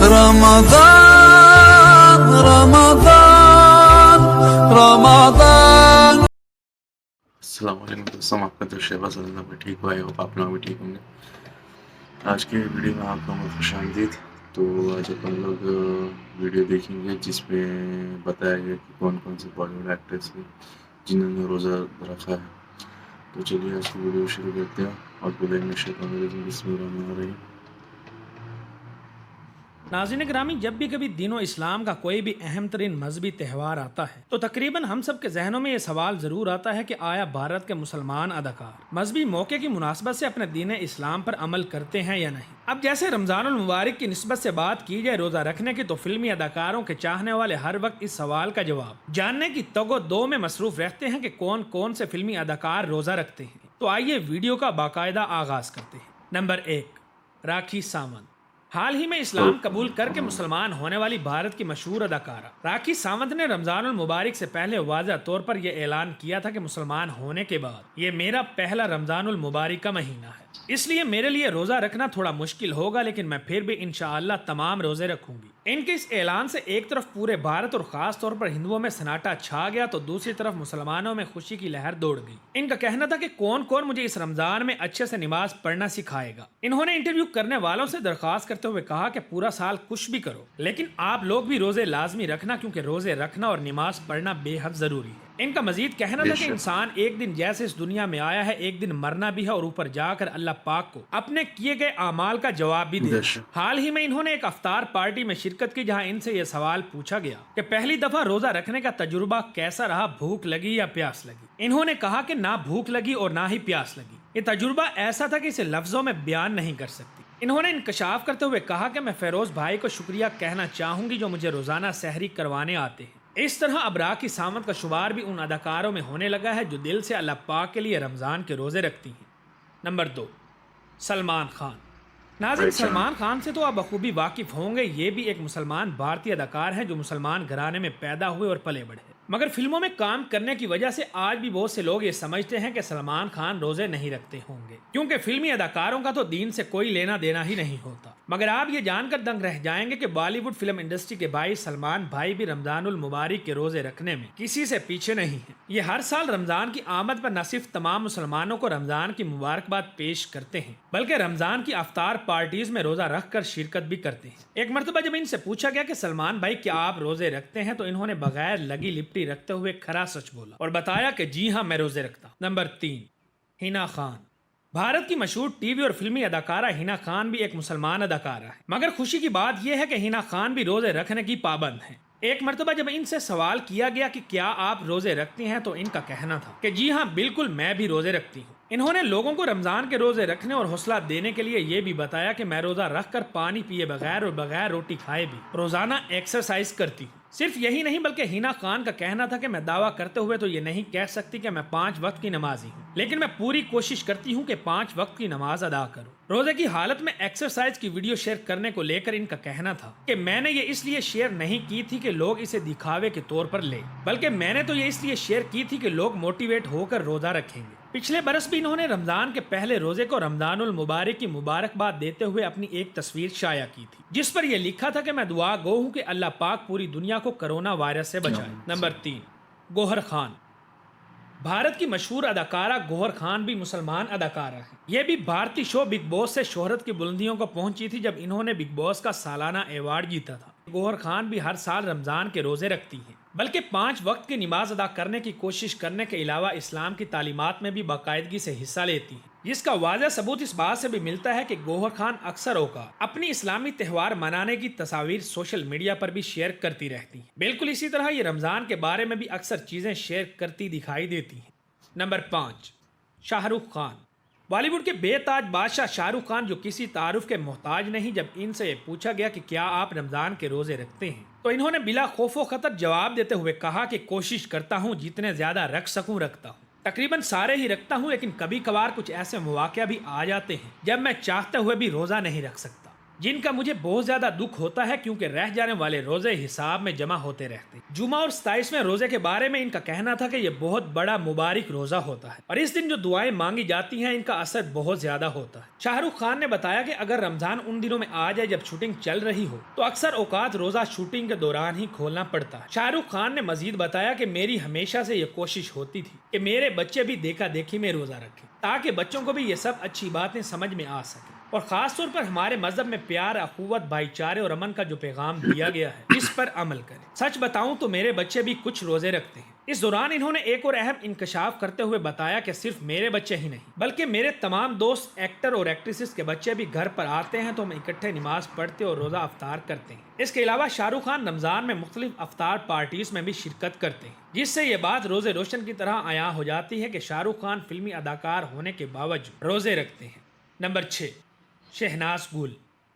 رمضان رمضان رمضان. السلام علیکم دوستوں، آپ کا تو شہباز اللہ میں ٹھیک ہوا ہے، آپ لوگ بھی ٹھیک ہوں گے. آج کی ویڈیو میں آپ لوگوں کو خوش آمدید. تو آج اپن لوگ ویڈیو دیکھیں گے جس میں بتایا گیا کہ کون کون سے بالی ووڈ ایکٹرس ہیں جنہوں نے روزہ رکھا ہے. تو چلیے آج کی ویڈیو شروع کرتے ہیں. اور بلائیں گے شیطان الرجیم، بسم اللہ الرحمن الرحیم. ناظرین گرامی، جب بھی کبھی دین و اسلام کا کوئی بھی اہم ترین مذہبی تہوار آتا ہے تو تقریباً ہم سب کے ذہنوں میں یہ سوال ضرور آتا ہے کہ آیا بھارت کے مسلمان اداکار مذہبی موقع کی مناسبت سے اپنے دین اسلام پر عمل کرتے ہیں یا نہیں. اب جیسے رمضان المبارک کی نسبت سے بات کی جائے روزہ رکھنے کی، تو فلمی اداکاروں کے چاہنے والے ہر وقت اس سوال کا جواب جاننے کی تگ و دو میں مصروف رہتے ہیں کہ کون کون سے فلمی اداکار روزہ رکھتے ہیں. تو آئیے ویڈیو کا باقاعدہ آغاز کرتے ہیں. نمبر 1، راکھی ساونت. حال ہی میں اسلام قبول کر کے مسلمان ہونے والی بھارت کی مشہور اداکارہ راکھی ساونت نے رمضان المبارک سے پہلے واضح طور پر یہ اعلان کیا تھا کہ مسلمان ہونے کے بعد یہ میرا پہلا رمضان المبارک کا مہینہ ہے، اس لیے میرے لیے روزہ رکھنا تھوڑا مشکل ہوگا، لیکن میں پھر بھی انشاءاللہ تمام روزے رکھوں گی. ان کے اس اعلان سے ایک طرف پورے بھارت اور خاص طور پر ہندوؤں میں سناٹا چھا گیا تو دوسری طرف مسلمانوں میں خوشی کی لہر دوڑ گئی. ان کا کہنا تھا کہ کون کون مجھے اس رمضان میں اچھے سے نماز پڑھنا سکھائے گا. انہوں نے انٹرویو کرنے والوں سے درخواست کرتے ہوئے کہا کہ پورا سال کچھ بھی کرو لیکن آپ لوگ بھی روزے لازمی رکھنا، کیونکہ روزے رکھنا اور نماز پڑھنا بے حد ضروری ہے. ان کا مزید کہنا تھا کہ انسان ایک دن جیسے اس دنیا میں آیا ہے ایک دن مرنا بھی ہے اور اوپر جا کر اللہ پاک کو اپنے کیے گئے اعمال کا جواب بھی دے. حال ہی میں انہوں نے ایک افطار پارٹی میں شرکت کی جہاں ان سے یہ سوال پوچھا گیا کہ پہلی دفعہ روزہ رکھنے کا تجربہ کیسا رہا، بھوک لگی یا پیاس لگی. انہوں نے کہا کہ نہ بھوک لگی اور نہ ہی پیاس لگی. یہ تجربہ ایسا تھا کہ اسے لفظوں میں بیان نہیں کر سکتی. انہوں نے انکشاف کرتے ہوئے کہا کہ میں فیروز بھائی کو شکریہ کہنا چاہوں گی جو مجھے روزانہ سحری کروانے آتے ہیں. اس طرح اب راکھی ساونت کا شمار بھی ان اداکاروں میں ہونے لگا ہے جو دل سے اللہ پاک کے لیے رمضان کے روزے رکھتی ہیں. نمبر 2، سلمان خان. ناظرین، سلمان خان سے تو آپ بخوبی واقف ہوں گے. یہ بھی ایک مسلمان بھارتی اداکار ہیں جو مسلمان گھرانے میں پیدا ہوئے اور پلے بڑھے، مگر فلموں میں کام کرنے کی وجہ سے آج بھی بہت سے لوگ یہ سمجھتے ہیں کہ سلمان خان روزے نہیں رکھتے ہوں گے، کیونکہ فلمی اداکاروں کا تو دین سے کوئی لینا دینا ہی نہیں ہوتا. مگر آپ یہ جان کر دنگ رہ جائیں گے کہ بالی ووڈ فلم انڈسٹری کے بھائی سلمان بھائی بھی رمضان المبارک کے روزے رکھنے میں کسی سے پیچھے نہیں ہیں. یہ ہر سال رمضان کی آمد پر نہ صرف تمام مسلمانوں کو رمضان کی مبارکباد پیش کرتے ہیں بلکہ رمضان کی افطار پارٹیز میں روزہ رکھ کر شرکت بھی کرتے ہیں. ایک مرتبہ جب ان سے پوچھا گیا کہ سلمان بھائی کیا آپ روزے رکھتے ہیں تو انہوں نے بغیر لگی لپٹی رکھتے ہوئے کھرا سچ بولا اور بتایا کہ جی ہاں میں روزے رکھتا ہوں. نمبر 3، حنا خان. بھارت کی مشہور ٹی وی اور فلمی اداکارہ حنا خان بھی ایک مسلمان اداکارہ ہے، مگر خوشی کی بات یہ ہے کہ حنا خان بھی روزے رکھنے کی پابند ہیں. ایک مرتبہ جب ان سے سوال کیا گیا کہ کیا آپ روزے رکھتی ہیں تو ان کا کہنا تھا کہ جی ہاں بالکل میں بھی روزے رکھتی ہوں. انہوں نے لوگوں کو رمضان کے روزے رکھنے اور حوصلہ دینے کے لیے یہ بھی بتایا کہ میں روزہ رکھ کر پانی پیے بغیر اور بغیر روٹی کھائے بھی روزانہ ایکسرسائز کرتی ہوں. صرف یہی نہیں بلکہ حنا خان کا کہنا تھا کہ میں دعویٰ کرتے ہوئے تو یہ نہیں کہہ سکتی کہ میں 5 وقت کی نمازی ہوں، لیکن میں پوری کوشش کرتی ہوں کہ 5 وقت کی نماز ادا کروں. روزے کی حالت میں ایکسرسائز کی ویڈیو شیئر کرنے کو لے کر ان کا کہنا تھا کہ میں نے یہ اس لیے شیئر نہیں کی تھی کہ لوگ اسے دکھاوے کے طور پر لیں، بلکہ میں نے تو یہ اس لیے شیئر کی تھی کہ لوگ موٹیویٹ ہو کر روزہ رکھیں گے. پچھلے برس بھی انہوں نے رمضان کے پہلے روزے کو رمضان المبارک کی مبارکباد دیتے ہوئے اپنی ایک تصویر شائع کی تھی جس پر یہ لکھا تھا کہ میں دعا گو ہوں کہ اللہ پاک پوری دنیا کو کرونا وائرس سے بچائے. نمبر 3، گوہر خان. بھارت کی مشہور اداکارہ گوہر خان بھی مسلمان اداکارہ ہیں. یہ بھی بھارتی شو بگ باس سے شہرت کی بلندیوں کو پہنچی تھی جب انہوں نے بگ باس کا سالانہ ایوارڈ جیتا تھا. گوہر خان بھی ہر سال رمضان کے روزے رکھتی ہیں، بلکہ 5 وقت کی نماز ادا کرنے کی کوشش کرنے کے علاوہ اسلام کی تعلیمات میں بھی باقاعدگی سے حصہ لیتی ہیں، جس کا واضح ثبوت اس بات سے بھی ملتا ہے کہ گوہر خان اکثر اوقات اپنی اسلامی تہوار منانے کی تصاویر سوشل میڈیا پر بھی شیئر کرتی رہتی ہیں. بالکل اسی طرح یہ رمضان کے بارے میں بھی اکثر چیزیں شیئر کرتی دکھائی دیتی ہیں. Number 5، Shah Rukh Khan. Bollywood کے بے تاج بادشاہ شاہ رخ خان جو کسی تعارف کے محتاج نہیں، جب ان سے یہ پوچھا گیا کہ کیا آپ رمضان کے روزے رکھتے ہیں تو انہوں نے بلا خوف و خطر جواب دیتے ہوئے کہا کہ کوشش کرتا ہوں جتنے زیادہ رکھ سکوں رکھتا ہوں. تقریباً سارے ہی رکھتا ہوں، لیکن کبھی کبھار کچھ ایسے مواقع بھی آ جاتے ہیں جب میں چاہتے ہوئے بھی روزہ نہیں رکھ سکتا. جن کا مجھے بہت زیادہ دکھ ہوتا ہے کیونکہ رہ جانے والے روزے حساب میں جمع ہوتے رہتے ہیں۔ جمعہ اور 27ویں روزے کے بارے میں ان کا کہنا تھا کہ یہ بہت بڑا مبارک روزہ ہوتا ہے اور اس دن جو دعائیں مانگی جاتی ہیں ان کا اثر بہت زیادہ ہوتا ہے۔ شاہ رخ خان نے بتایا کہ اگر رمضان ان دنوں میں آ جائے جب شوٹنگ چل رہی ہو تو اکثر اوقات روزہ شوٹنگ کے دوران ہی کھولنا پڑتا ہے۔ شاہ رخ خان نے مزید بتایا کہ میری ہمیشہ سے یہ کوشش ہوتی تھی کہ میرے بچے بھی دیکھا دیکھی میں روزہ رکھیں تاکہ بچوں کو بھی یہ سب اچھی باتیں سمجھ میں آ سکیں اور خاص طور پر ہمارے مذہب میں پیار، اخوت، بھائی چارے اور امن کا جو پیغام دیا گیا ہے اس پر عمل کریں۔ سچ بتاؤں تو میرے بچے بھی کچھ روزے رکھتے ہیں۔ اس دوران انہوں نے ایک اور اہم انکشاف کرتے ہوئے بتایا کہ صرف میرے بچے ہی نہیں بلکہ میرے تمام دوست ایکٹر اور ایکٹریسز کے بچے بھی گھر پر آتے ہیں تو ہم اکٹھے نماز پڑھتے اور روزہ افطار کرتے ہیں۔ اس کے علاوہ شاہ رخ خان رمضان میں مختلف افطار پارٹیز میں بھی شرکت کرتے ہیں جس سے یہ بات روزے روشن کی طرح عیاں ہو جاتی ہے کہ شاہ رخ خان فلمی اداکار ہونے کے باوجود روزے رکھتے ہیں۔ نمبر 6، شہناز گل۔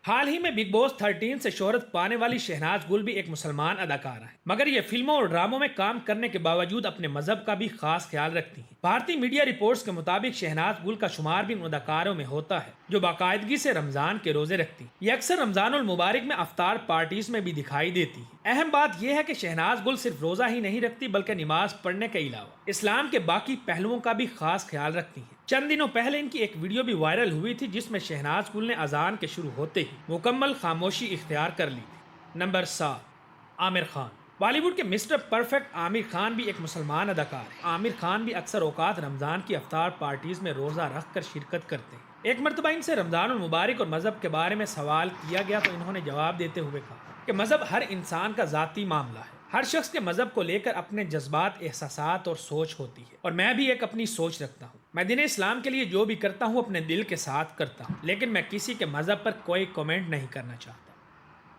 حال ہی میں بگ باس 13 سے شہرت پانے والی شہناز گل بھی ایک مسلمان اداکارہ ہے مگر یہ فلموں اور ڈراموں میں کام کرنے کے باوجود اپنے مذہب کا بھی خاص خیال رکھتی ہیں۔ بھارتی میڈیا رپورٹس کے مطابق شہناز گل کا شمار بھی ان اداکاروں میں ہوتا ہے جو باقاعدگی سے رمضان کے روزے رکھتی ہیں۔ یہ اکثر رمضان المبارک میں افطار پارٹیز میں بھی دکھائی دیتی ہے۔ اہم بات یہ ہے کہ شہناز گل صرف روزہ ہی نہیں رکھتی بلکہ نماز پڑھنے کے علاوہ اسلام کے باقی پہلوؤں کا بھی خاص خیال رکھتی ہیں۔ چند دنوں پہلے ان کی ایک ویڈیو بھی وائرل ہوئی تھی جس میں شہناز گل نے اذان کے شروع ہوتے ہی مکمل خاموشی اختیار کر لی تھی۔ Number 7، Aamir Khan. Bollywood کے مسٹر پرفیکٹ عامر خان بھی ایک مسلمان اداکار ہیں۔ عامر خان بھی اکثر اوقات رمضان کی افطار پارٹیز میں روزہ رکھ کر شرکت کرتے ہیں۔ ایک مرتبہ ان سے رمضان المبارک اور مذہب کے بارے میں سوال کیا گیا تو انہوں نے جواب دیتے ہوئے کہا کہ مذہب ہر انسان کا ذاتی معاملہ ہے۔ ہر شخص کے مذہب کو لے کر اپنے جذبات، احساسات اور سوچ ہوتی ہے اور میں بھی ایک اپنی سوچ رکھتا ہوں۔ میں دین اسلام کے لیے جو بھی کرتا ہوں اپنے دل کے ساتھ کرتا ہوں لیکن میں کسی کے مذہب پر کوئی کمنٹ نہیں کرنا چاہتا۔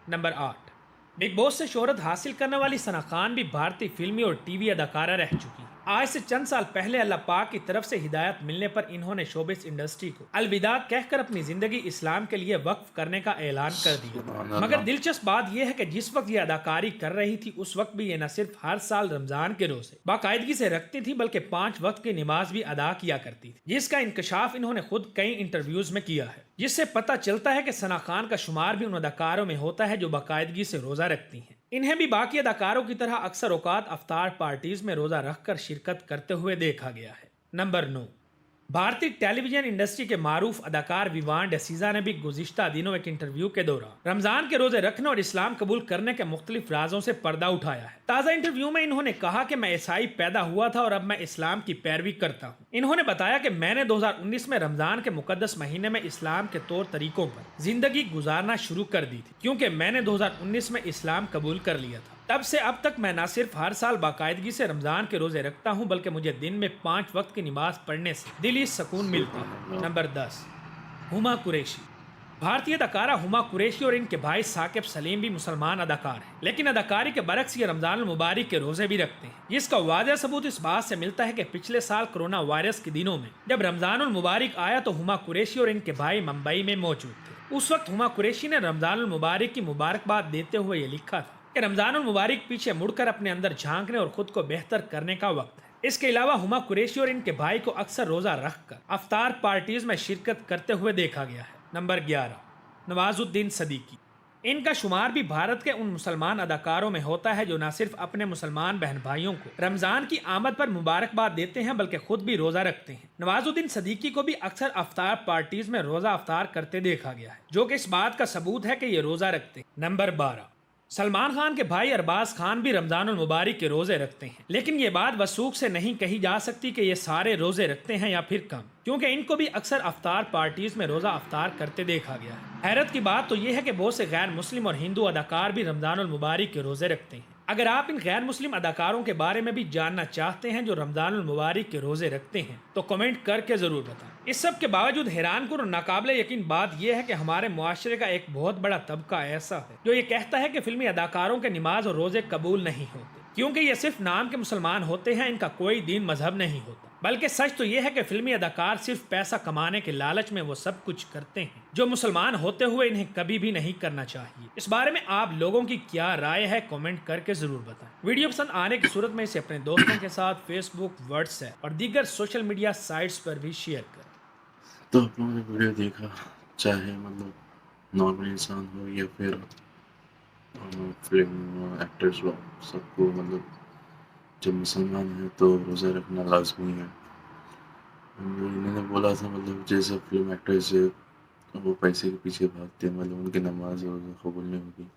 نمبر 8، بگ باس سے شہرت حاصل کرنے والی ثنا خان بھی بھارتی فلمی اور ٹی وی اداکارہ رہ چکی ہیں۔ آج سے چند سال پہلے اللہ پاک کی طرف سے ہدایت ملنے پر انہوں نے شوبز انڈسٹری کو الوداع کہہ کر اپنی زندگی اسلام کے لیے وقف کرنے کا اعلان کر دیا۔ مگر دلچسپ بات یہ ہے کہ جس وقت یہ اداکاری کر رہی تھی اس وقت بھی یہ نہ صرف ہر سال رمضان کے روزے باقاعدگی سے رکھتی تھی بلکہ 5 وقت کی نماز بھی ادا کیا کرتی تھی جس کا انکشاف انہوں نے خود کئی انٹرویوز میں کیا ہے، جس سے پتہ چلتا ہے کہ ثنا خان کا شمار بھی ان اداکاروں میں ہوتا ہے جو باقاعدگی سے روزہ رکھتی ہیں۔ انہیں بھی باقی اداکاروں کی طرح اکثر اوقات افطار پارٹیز میں روزہ رکھ کر شرکت کرتے ہوئے دیکھا گیا ہے۔ نمبر 9، بھارتی ٹیلی ویژن انڈسٹری کے معروف اداکار ویوان ڈیسیزا نے بھی گزشتہ دنوں ایک انٹرویو کے دوران رمضان کے روزے رکھنے اور اسلام قبول کرنے کے مختلف رازوں سے پردہ اٹھایا ہے۔ تازہ انٹرویو میں انہوں نے کہا کہ میں عیسائی پیدا ہوا تھا اور اب میں اسلام کی پیروی کرتا ہوں۔ انہوں نے بتایا کہ میں نے 2019 میں رمضان کے مقدس مہینے میں اسلام کے طور طریقوں پر زندگی گزارنا شروع کر دی تھی کیونکہ میں نے 2019 میں اسلام قبول کر لیا تھا۔ تب سے اب تک میں نہ صرف ہر سال باقاعدگی سے رمضان کے روزے رکھتا ہوں بلکہ مجھے دن میں 5 وقت کی نماز پڑھنے سے دلی سکون ملتا ہے۔ نمبر 10، ہما قریشی۔ بھارتی اداکارہ ہما قریشی اور ان کے بھائی ثاقب سلیم بھی مسلمان اداکار ہیں لیکن اداکاری کے برعکس یہ رمضان المبارک کے روزے بھی رکھتے ہیں، جس کا واضح ثبوت اس بات سے ملتا ہے کہ پچھلے سال کورونا وائرس کے دنوں میں جب رمضان المبارک آیا تو ہما قریشی اور ان کے بھائی ممبئی میں موجود تھے۔ اس وقت ہما قریشی نے رمضان المبارک کی مبارکباد دیتے ہوئے یہ لکھا تھا کہ رمضان المبارک پیچھے مڑ کر اپنے اندر جھانکنے اور خود کو بہتر کرنے کا وقت ہے۔ اس کے علاوہ ہما قریشی اور ان کے بھائی کو اکثر روزہ رکھ کر افطار پارٹیز میں شرکت کرتے ہوئے دیکھا گیا ہے۔ نمبر 11، نواز الدین صدیقی۔ ان کا شمار بھی بھارت کے ان مسلمان اداکاروں میں ہوتا ہے جو نہ صرف اپنے مسلمان بہن بھائیوں کو رمضان کی آمد پر مبارکباد دیتے ہیں بلکہ خود بھی روزہ رکھتے ہیں۔ نواز الدین صدیقی کو بھی اکثر افطار پارٹیز میں روزہ افطار کرتے دیکھا گیا ہے جو کہ اس بات کا ثبوت ہے کہ یہ روزہ رکھتے ہیں۔ نمبر 12، سلمان خان کے بھائی ارباز خان بھی رمضان المبارک کے روزے رکھتے ہیں لیکن یہ بات وثوق سے نہیں کہی جا سکتی کہ یہ سارے روزے رکھتے ہیں یا پھر کم، کیونکہ ان کو بھی اکثر افطار پارٹیز میں روزہ افطار کرتے دیکھا گیا ہے۔ حیرت کی بات تو یہ ہے کہ بہت سے غیر مسلم اور ہندو اداکار بھی رمضان المبارک کے روزے رکھتے ہیں۔ اگر آپ ان غیر مسلم اداکاروں کے بارے میں بھی جاننا چاہتے ہیں جو رمضان المبارک کے روزے رکھتے ہیں تو کمنٹ کر کے ضرور بتائیں۔ اس سب کے باوجود حیران کن اور ناقابل یقین بات یہ ہے کہ ہمارے معاشرے کا ایک بہت بڑا طبقہ ایسا ہے جو یہ کہتا ہے کہ فلمی اداکاروں کے نماز اور روزے قبول نہیں ہوتے کیونکہ یہ صرف نام کے مسلمان ہوتے ہیں، ان کا کوئی دین مذہب نہیں ہوتا۔ بلکہ سچ تو یہ ہے کہ فلمی اداکار صرف پیسہ کمانے کے لالچ میں وہ سب کچھ کرتے ہیں جو مسلمان ہوتے ہوئے انہیں کبھی بھی نہیں کرنا چاہیے۔ اس بارے میں آپ لوگوں کی کیا رائے ہے کامنٹ کر کے ضرور بتائیں۔ ویڈیو پسند آنے کی صورت میں اسے اپنے دوستوں کے ساتھ فیس بک، واٹس ایپ اور دیگر سوشل میڈیا سائٹس پر بھی شیئر کریں۔ تو آپ لوگوں نے ویڈیو دیکھا، چاہے نارمل انسان ہو یا پھر فلم ایکٹرز ہو، سب کو مطلب جب مسلمان ہیں تو روزہ رکھنا لازمی ہے. انہوں نے بولا تھا مطلب جیسے فلم ایکٹرز وہ پیسے کے پیچھے بھاگتے ہیں، مطلب ان کی نماز روزہ قبول نہیں ہوگی.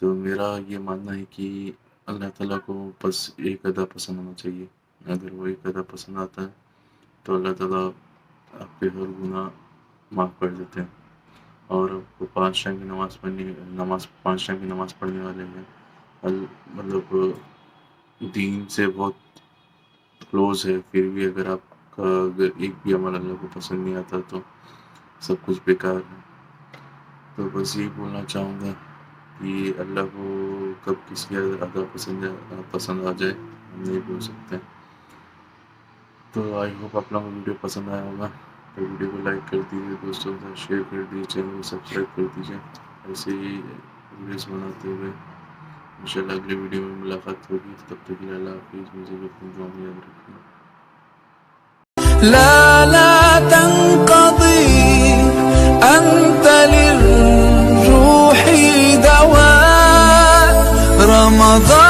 تو میرا یہ ماننا ہے کہ اللہ تعالیٰ کو بس ایک ادا پسند ہونا چاہیے. اگر وہ ایک ادا پسند آتا ہے تو اللہ تعالیٰ آپ کے ہر گناہ معاف کر دیتے ہیں. اور وہ 5 ٹائم کی نماز 5 ٹائم کی نماز پڑھنے والے ہیں، مطلب دین سے بہت کلوز ہے. پھر بھی اگر آپ کا اگر ایک بھی عمل اللہ کو پسند نہیں آتا تو سب کچھ بیکار ہے. تو بس یہی بولنا چاہوں گا کہ اللہ کو کب کس کی ادا پسند آ جائے ہم نہیں بول سکتے. تو آئی ہوپ آپ لوگوں کو ویڈیو پسند آیا ہوگا. تو ویڈیو کو لائک کر دیجیے، دوستوں کے ساتھ شیئر کر دیجیے، چینل کو سبسکرائب کر دیجیے. ایسے ہی ویڈیوز بناتے ہوئے انشاءاللہ اگلی ویڈیو میں ملاقات ہوگی. تب تک کے لیے اللہ حافظ. مجھے اپنی دعا میں یاد رکھنا. لا تنقضي أنت للروح دواء رمضان